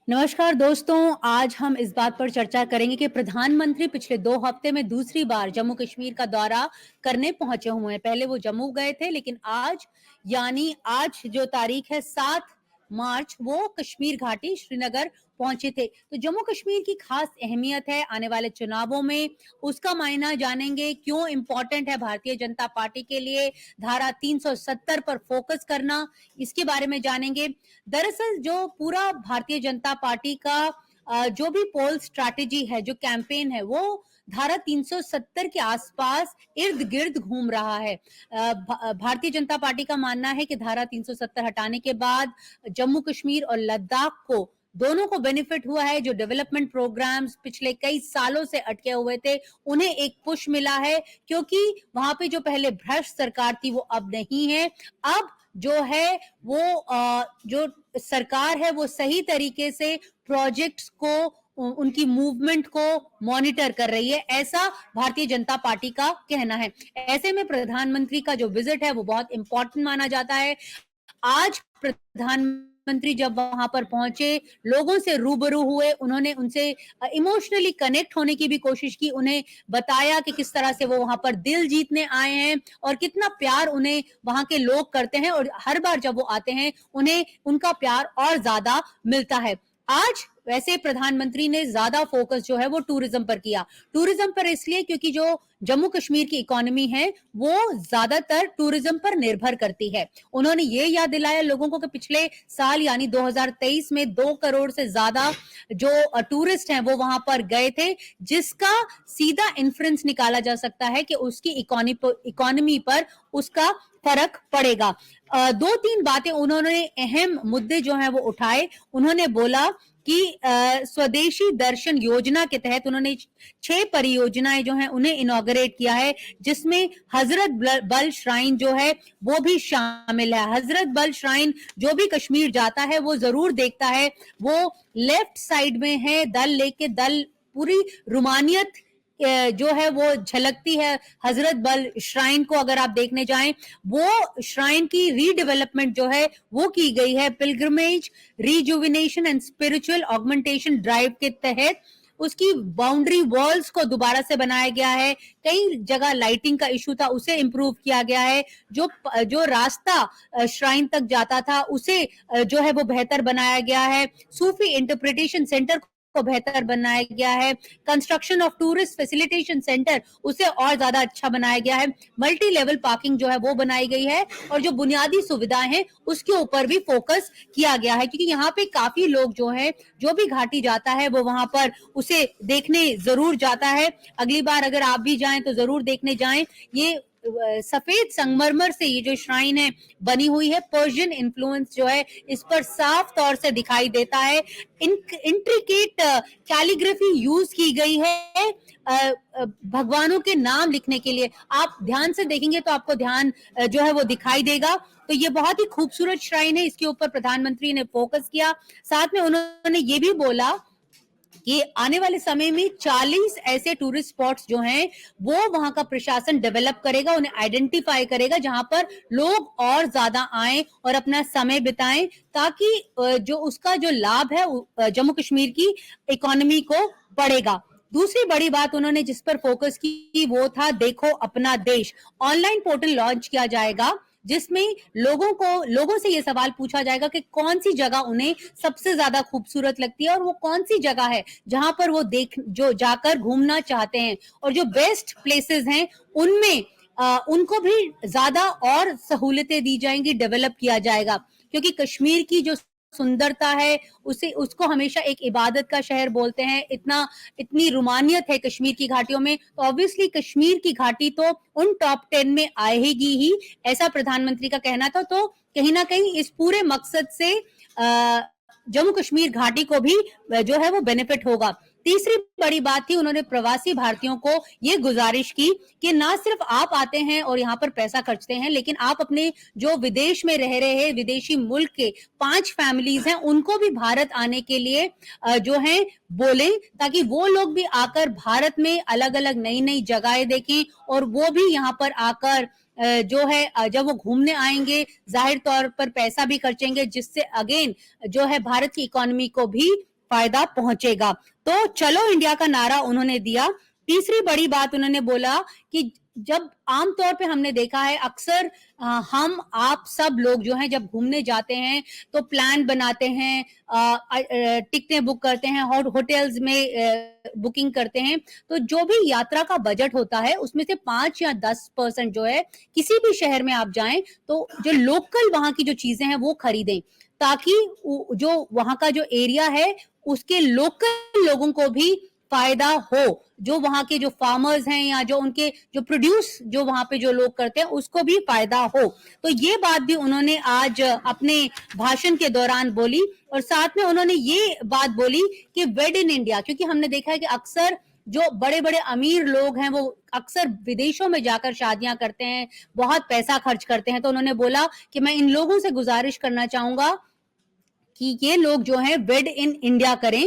नमस्कार दोस्तों, आज हम इस बात पर चर्चा करेंगे कि प्रधानमंत्री पिछले 2 हफ्ते में दूसरी बार जम्मू कश्मीर का दौरा करने पहुंचे हुए हैं। पहले वो जम्मू गए थे, लेकिन आज यानी आज जो तारीख है 7 मार्च, वो कश्मीर घाटी श्रीनगर पहुंचे थे। तो जम्मू कश्मीर की खास अहमियत है आने वाले चुनावों में, उसका मायना जानेंगे, क्यों इम्पोर्टेंट है भारतीय जनता पार्टी के लिए धारा 370 पर फोकस करना, इसके बारे में जानेंगे। दरअसल जो पूरा भारतीय जनता पार्टी का जो भी पोल स्ट्रैटेजी है, जो कैंपेन है, वो धारा 370 के आसपास इर्द-गिर्द घूम रहा है। भारतीय जनता पार्टी का मानना है कि धारा 370 हटाने के बाद जम्मू कश्मीर और लद्दाख को दोनों को बेनिफिट हुआ है। जो डेवलपमेंट प्रोग्राम्स पिछले कई सालों से अटके हुए थे, उन्हें एक पुश मिला है, क्योंकि वहां पे जो पहले भ्रष्ट सरकार थी वो अब नहीं है। अब जो है वो जो सरकार है वो सही तरीके से प्रोजेक्ट्स को उनकी मूवमेंट को मॉनिटर कर रही है, ऐसा भारतीय जनता पार्टी का कहना है। ऐसे में प्रधानमंत्री का जो विजिट है वो बहुत इंपॉर्टेंट माना जाता है। आज प्रधानमंत्री जब वहां पर पहुंचे, लोगों से रूबरू हुए, उन्होंने उनसे इमोशनली कनेक्ट होने की भी कोशिश की, उन्हें बताया कि किस तरह से वो वहां पर दिल जीतने आए हैं और कितना प्यार उन्हें वहां के लोग करते हैं, और हर बार जब वो आते हैं उन्हें उनका प्यार और ज्यादा मिलता है। आज वैसे प्रधानमंत्री ने ज्यादा फोकस जो है वो टूरिज्म पर किया। टूरिज्म पर इसलिए क्योंकि जो जम्मू कश्मीर की इकोनॉमी है वो ज्यादातर टूरिज्म पर निर्भर करती है। उन्होंने ये याद दिलाया लोगों को कि पिछले साल यानी 2023 में 2 करोड़ से ज्यादा जो टूरिस्ट हैं वो वहां पर गए थे, जिसका सीधा इन्फ्रेंस निकाला जा सकता है कि उसकी इकोनॉमी पर उसका फर्क पड़ेगा। 2-3 बातें उन्होंने अहम मुद्दे जो हैं वो उठाए। उन्होंने बोला कि स्वदेशी दर्शन योजना के तहत उन्होंने 6 परियोजनाएं जो हैं उन्हें इनॉग्रेट किया है, जिसमें हजरत बल श्राइन जो है वो भी शामिल है। हजरत बल श्राइन जो भी कश्मीर जाता है वो जरूर देखता है, वो लेफ्ट साइड में है, दल लेके दल पूरी रुमानियत जो है वो झलकती है। हजरत बल श्राइन को अगर आप देखने जाएं, वो श्राइन की रीडेवलपमेंट जो है वो की गई है pilgrimage rejuvenation and spiritual augmentation drive के तहत। उसकी बाउंड्री वॉल्स को दोबारा से बनाया गया है, कई जगह लाइटिंग का इशू था उसे इंप्रूव किया गया है, जो जो रास्ता श्राइन तक जाता था उसे जो है वो बेहतर बनाया गया है, सूफी इंटरप्रिटेशन सेंटर को बेहतर बनाया गया है, construction of tourist facilitation centre उसे और ज्यादा अच्छा बनाया गया है, मल्टी लेवल पार्किंग जो है वो बनाई गई है, और जो बुनियादी सुविधाएं हैं उसके ऊपर भी फोकस किया गया है, क्योंकि यहाँ पे काफी लोग जो है जो भी घाटी जाता है वो वहां पर उसे देखने जरूर जाता है। अगली बार अगर आप भी जाएं तो जरूर देखने जाएं। ये सफेद संगमरमर से ये जो श्राइन है बनी हुई है, पर्शियन इन्फ्लुएंस जो है इस पर साफ तौर से दिखाई देता है। इंट्रिकेट कैलीग्राफी यूज की गई है भगवानों के नाम लिखने के लिए। आप ध्यान से देखेंगे तो आपको ध्यान जो है वो दिखाई देगा। तो ये बहुत ही खूबसूरत श्राइन है, इसके ऊपर प्रधानमंत्री ने फोकस किया। साथ में उन्होंने ये भी बोला कि आने वाले समय में 40 ऐसे टूरिस्ट स्पॉट्स जो हैं वो वहां का प्रशासन डेवलप करेगा, उन्हें आइडेंटिफाई करेगा, जहां पर लोग और ज्यादा आएं और अपना समय बिताएं, ताकि जो उसका जो लाभ है जम्मू कश्मीर की इकोनॉमी को बढ़ेगा। दूसरी बड़ी बात उन्होंने जिस पर फोकस की वो था देखो अपना देश। ऑनलाइन पोर्टल लॉन्च किया जाएगा, जिसमें लोगों से ये सवाल पूछा जाएगा कि कौन सी जगह उन्हें सबसे ज्यादा खूबसूरत लगती है और वो कौन सी जगह है जहां पर वो जो जाकर घूमना चाहते हैं, और जो बेस्ट प्लेसेस हैं उनमें उनको भी ज्यादा और सहूलतें दी जाएंगी, डेवलप किया जाएगा, क्योंकि कश्मीर की जो सुंदरता है उसको हमेशा एक इबादत का शहर बोलते हैं। इतनी रुमानियत है कश्मीर की घाटियों में, तो ऑब्वियसली कश्मीर की घाटी तो उन टॉप 10 में आएगी ही, ऐसा प्रधानमंत्री का कहना था। तो कहीं ना कहीं इस पूरे मकसद से जम्मू कश्मीर घाटी को भी जो है वो बेनिफिट होगा। तीसरी बड़ी बात थी, उन्होंने प्रवासी भारतीयों को ये गुजारिश की कि ना सिर्फ आप आते हैं और यहाँ पर पैसा खर्चते हैं, लेकिन आप अपने जो विदेश में रह रहे हैं विदेशी मुल्क के 5 फैमिलीज हैं उनको भी भारत आने के लिए जो है बोले, ताकि वो लोग भी आकर भारत में अलग अलग नई नई जगहें देखें, और वो भी यहाँ पर आकर जो है जब वो घूमने आएंगे जाहिर तौर पर पैसा भी खर्चेंगे, जिससे अगेन जो है भारत की इकोनॉमी को भी फायदा पहुंचेगा। तो चलो इंडिया का नारा उन्होंने दिया। तीसरी बड़ी बात उन्होंने बोला कि जब आमतौर पे हमने देखा है अक्सर हम आप सब लोग जो हैं जब घूमने जाते हैं तो प्लान बनाते हैं, टिकटें बुक करते हैं, होटल्स में बुकिंग करते हैं, तो जो भी यात्रा का बजट होता है उसमें से 5 या 10% जो है किसी भी शहर में आप जाएं तो जो लोकल वहां की जो चीजें हैं वो खरीदें, ताकि जो वहां का जो एरिया है उसके लोकल लोगों को भी फायदा हो, जो वहां के जो फार्मर्स हैं या जो उनके जो प्रोड्यूस जो वहां पे जो लोग करते हैं उसको भी फायदा हो। तो ये बात भी उन्होंने आज अपने भाषण के दौरान बोली और साथ में उन्होंने ये बात बोली कि वेड इन इंडिया, क्योंकि हमने देखा है कि अक्सर जो बड़े बड़े अमीर लोग हैं वो अक्सर विदेशों में जाकर शादियां करते हैं, बहुत पैसा खर्च करते हैं। तो उन्होंने बोला कि मैं इन लोगों से गुजारिश करना चाहूंगा कि ये लोग जो हैं वेड इन इंडिया करें,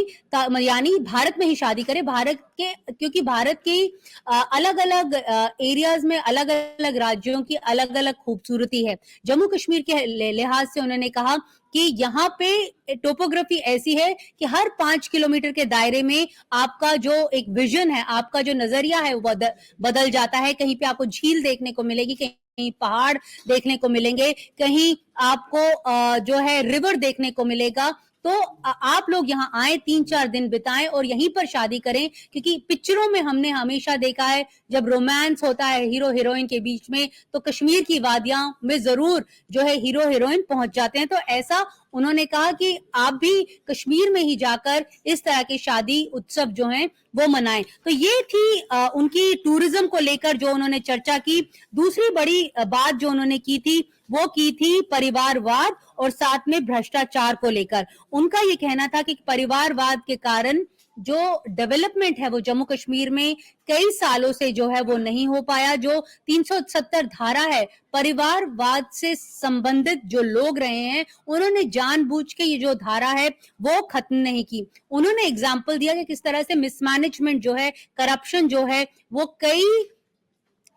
यानी भारत में ही शादी करें, भारत के, क्योंकि भारत के अलग अलग एरियाज में अलग अलग राज्यों की अलग अलग खूबसूरती है। जम्मू कश्मीर के लिहाज से उन्होंने कहा कि यहाँ पे टोपोग्राफी ऐसी है कि हर 5 किलोमीटर के दायरे में आपका जो एक विजन है, आपका जो नजरिया है वो बदल जाता है। कहीं पे आपको झील देखने को मिलेगी, कहीं पहाड़ देखने को मिलेंगे, कहीं आपको जो है रिवर देखने को मिलेगा। तो आप लोग यहाँ आए, 3-4 दिन बिताएं और यहीं पर शादी करें, क्योंकि पिक्चरों में हमने हमेशा देखा है जब रोमांस होता है हीरो हीरोइन के बीच में तो कश्मीर की वादियां में जरूर जो है हीरो हीरोइन पहुंच जाते हैं। तो ऐसा उन्होंने कहा कि आप भी कश्मीर में ही जाकर इस तरह के शादी उत्सव जो हैं वो मनाएं। तो ये थी उनकी टूरिज्म को लेकर जो उन्होंने चर्चा की। दूसरी बड़ी बात जो उन्होंने की थी वो की थी परिवारवाद और साथ में भ्रष्टाचार को लेकर। उनका ये कहना था कि परिवारवाद के कारण जो डेवलपमेंट है वो जम्मू कश्मीर में कई सालों से जो है वो नहीं हो पाया। जो 370 धारा है, परिवारवाद से संबंधित जो लोग रहे हैं उन्होंने जानबूझ के ये जो धारा है वो खत्म नहीं की। उन्होंने एग्जाम्पल दिया कि किस तरह से मिसमैनेजमेंट जो है, करप्शन जो है वो कई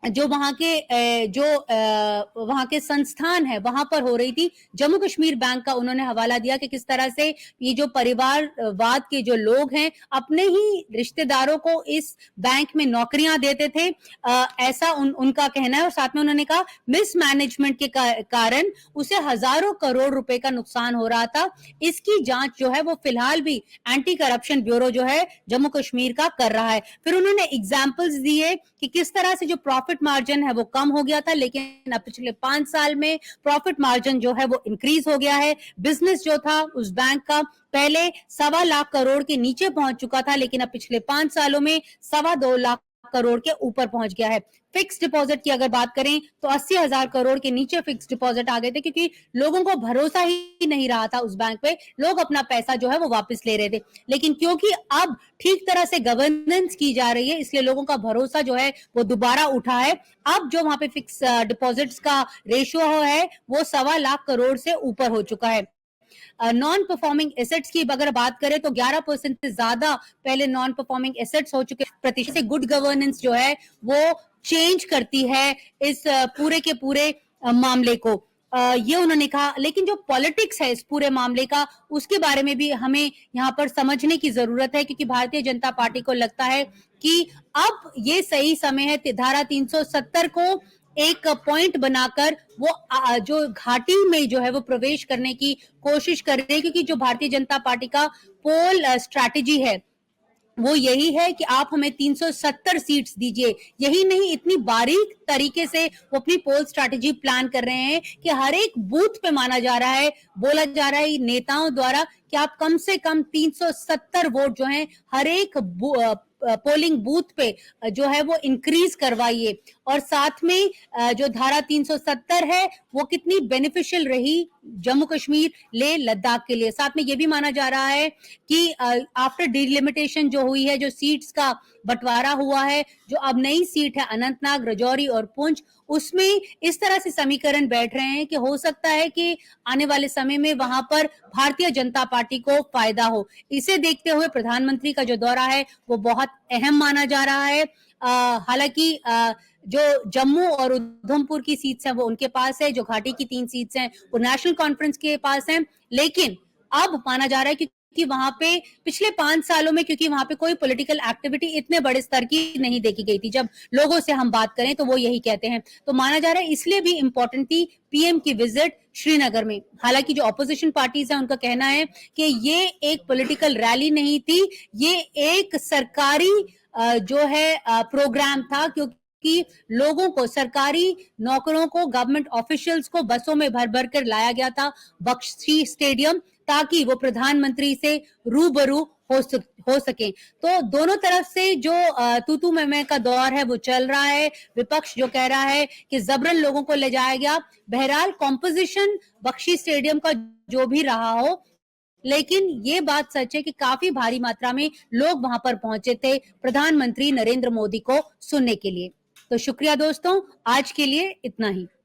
जो वहां के संस्थान है वहां पर हो रही थी। जम्मू कश्मीर बैंक का उन्होंने हवाला दिया कि किस तरह से ये जो परिवारवाद के जो लोग हैं अपने ही रिश्तेदारों को इस बैंक में नौकरियां देते थे, ऐसा उनका कहना है। और साथ में उन्होंने कहा मिसमैनेजमेंट के कारण उसे हजारों करोड़ रुपए का नुकसान हो रहा था। इसकी जांच जो है वो फिलहाल भी एंटी करप्शन ब्यूरो जो है जम्मू कश्मीर का कर रहा है। फिर उन्होंने एग्जाम्पल्स दिए कि किस तरह से जो प्रॉफिट मार्जिन है वो कम हो गया था, लेकिन अब पिछले 5 साल में प्रॉफिट मार्जिन जो है वो इंक्रीज हो गया है। बिजनेस जो था उस बैंक का पहले 1.25 लाख करोड़ के नीचे पहुंच चुका था, लेकिन अब पिछले 5 सालों में 2.25 लाख करोड़ के ऊपर पहुंच गया है। फिक्स डिपॉजिट की अगर बात करें तो 80,000 करोड़ के नीचे फिक्स डिपॉजिट आ गए थे, क्योंकि लोगों को भरोसा ही नहीं रहा था उस बैंक पे, लोग अपना पैसा जो है वो वापस ले रहे थे। लेकिन क्योंकि अब ठीक तरह से गवर्नेंस की जा रही है इसलिए लोगों का भरोसा जो है वो दोबारा उठा है। अब जो वहां पे फिक्स डिपॉजिट्स का रेशियो है वो 1.25 लाख करोड़ से ऊपर हो चुका है। नॉन परफॉर्मिंग एसेट्स की अगर बात करें तो 11% से ज्यादा पहले नॉन परफॉर्मिंग एसेट्स हो चुके प्रतिशत से गुड गवर्नेंस जो है वो चेंज करती है इस पूरे के पूरे मामले को। ये उन्होंने कहा। लेकिन जो पॉलिटिक्स है इस पूरे मामले का उसके बारे में भी हमें यहाँ पर समझने की जरूरत है, क्योंकि भारतीय जनता पार्टी को लगता है कि अब ये सही समय है धारा 370 को एक पॉइंट बनाकर वो जो घाटी में जो है वो प्रवेश करने की कोशिश कर रहे हैं, क्योंकि जो भारतीय जनता पार्टी का पोल स्ट्रैटेजी है वो यही है कि आप हमें 370 सीट्स दीजिए। यही नहीं, इतनी बारीक तरीके से वो अपनी पोल स्ट्रैटेजी प्लान कर रहे हैं कि हर एक बूथ पे माना जा रहा है, बोला जा रहा है नेताओं द्वारा कि आप कम से कम 370 वोट जो हैं हर एक पोलिंग बूथ पे जो है वो इंक्रीज करवाइए। और साथ में जो धारा 370 है वो कितनी बेनिफिशियल रही जम्मू कश्मीर ले लद्दाख के लिए। साथ में ये भी माना जा रहा है कि आफ्टर डिलिमिटेशन जो हुई है, जो सीट्स का बंटवारा हुआ है, जो अब नई सीट है अनंतनाग, राजौरी और पुंछ, उसमें इस तरह से समीकरण बैठ रहे हैं कि हो सकता है कि आने वाले समय में वहां पर भारतीय जनता पार्टी को फायदा हो। इसे देखते हुए प्रधानमंत्री का जो दौरा है वो बहुत अहम माना जा रहा है। हालांकि जो जम्मू और उधमपुर की सीट्स हैं वो उनके पास है, जो घाटी की 3 सीट्स हैं वो नेशनल कॉन्फ्रेंस के पास हैं, लेकिन अब माना जा रहा है कि कि वहां पे पिछले 5 सालों में, क्योंकि वहां पे कोई पॉलिटिकल एक्टिविटी इतने बड़े स्तर की नहीं देखी गई थी। जब लोगों से हम बात करें तो वो यही कहते हैं। तो माना जा रहा है इसलिए भी इंपॉर्टेंट थी पीएम की विजिट श्रीनगर में। हालांकि जो ऑपोजिशन पार्टीज है उनका कहना है कि ये एक पॉलिटिकल रैली नहीं थी, ये एक सरकारी जो है प्रोग्राम था, क्योंकि लोगों को, सरकारी नौकरों को, गवर्नमेंट ऑफिशियल्स को बसों में भर भर कर लाया गया था बख्शी स्टेडियम, ताकि वो प्रधानमंत्री से रूबरू हो सके। तो दोनों तरफ से जो तू मैं का दौर है वो चल रहा है। विपक्ष जो कह रहा है कि जबरन लोगों को ले जाया गया। बहरहाल कॉम्पोजिशन बख्शी स्टेडियम का जो भी रहा हो, लेकिन ये बात सच है कि काफी भारी मात्रा में लोग वहां पर पहुंचे थे प्रधानमंत्री नरेंद्र मोदी को सुनने के लिए। तो शुक्रिया दोस्तों, आज के लिए इतना ही।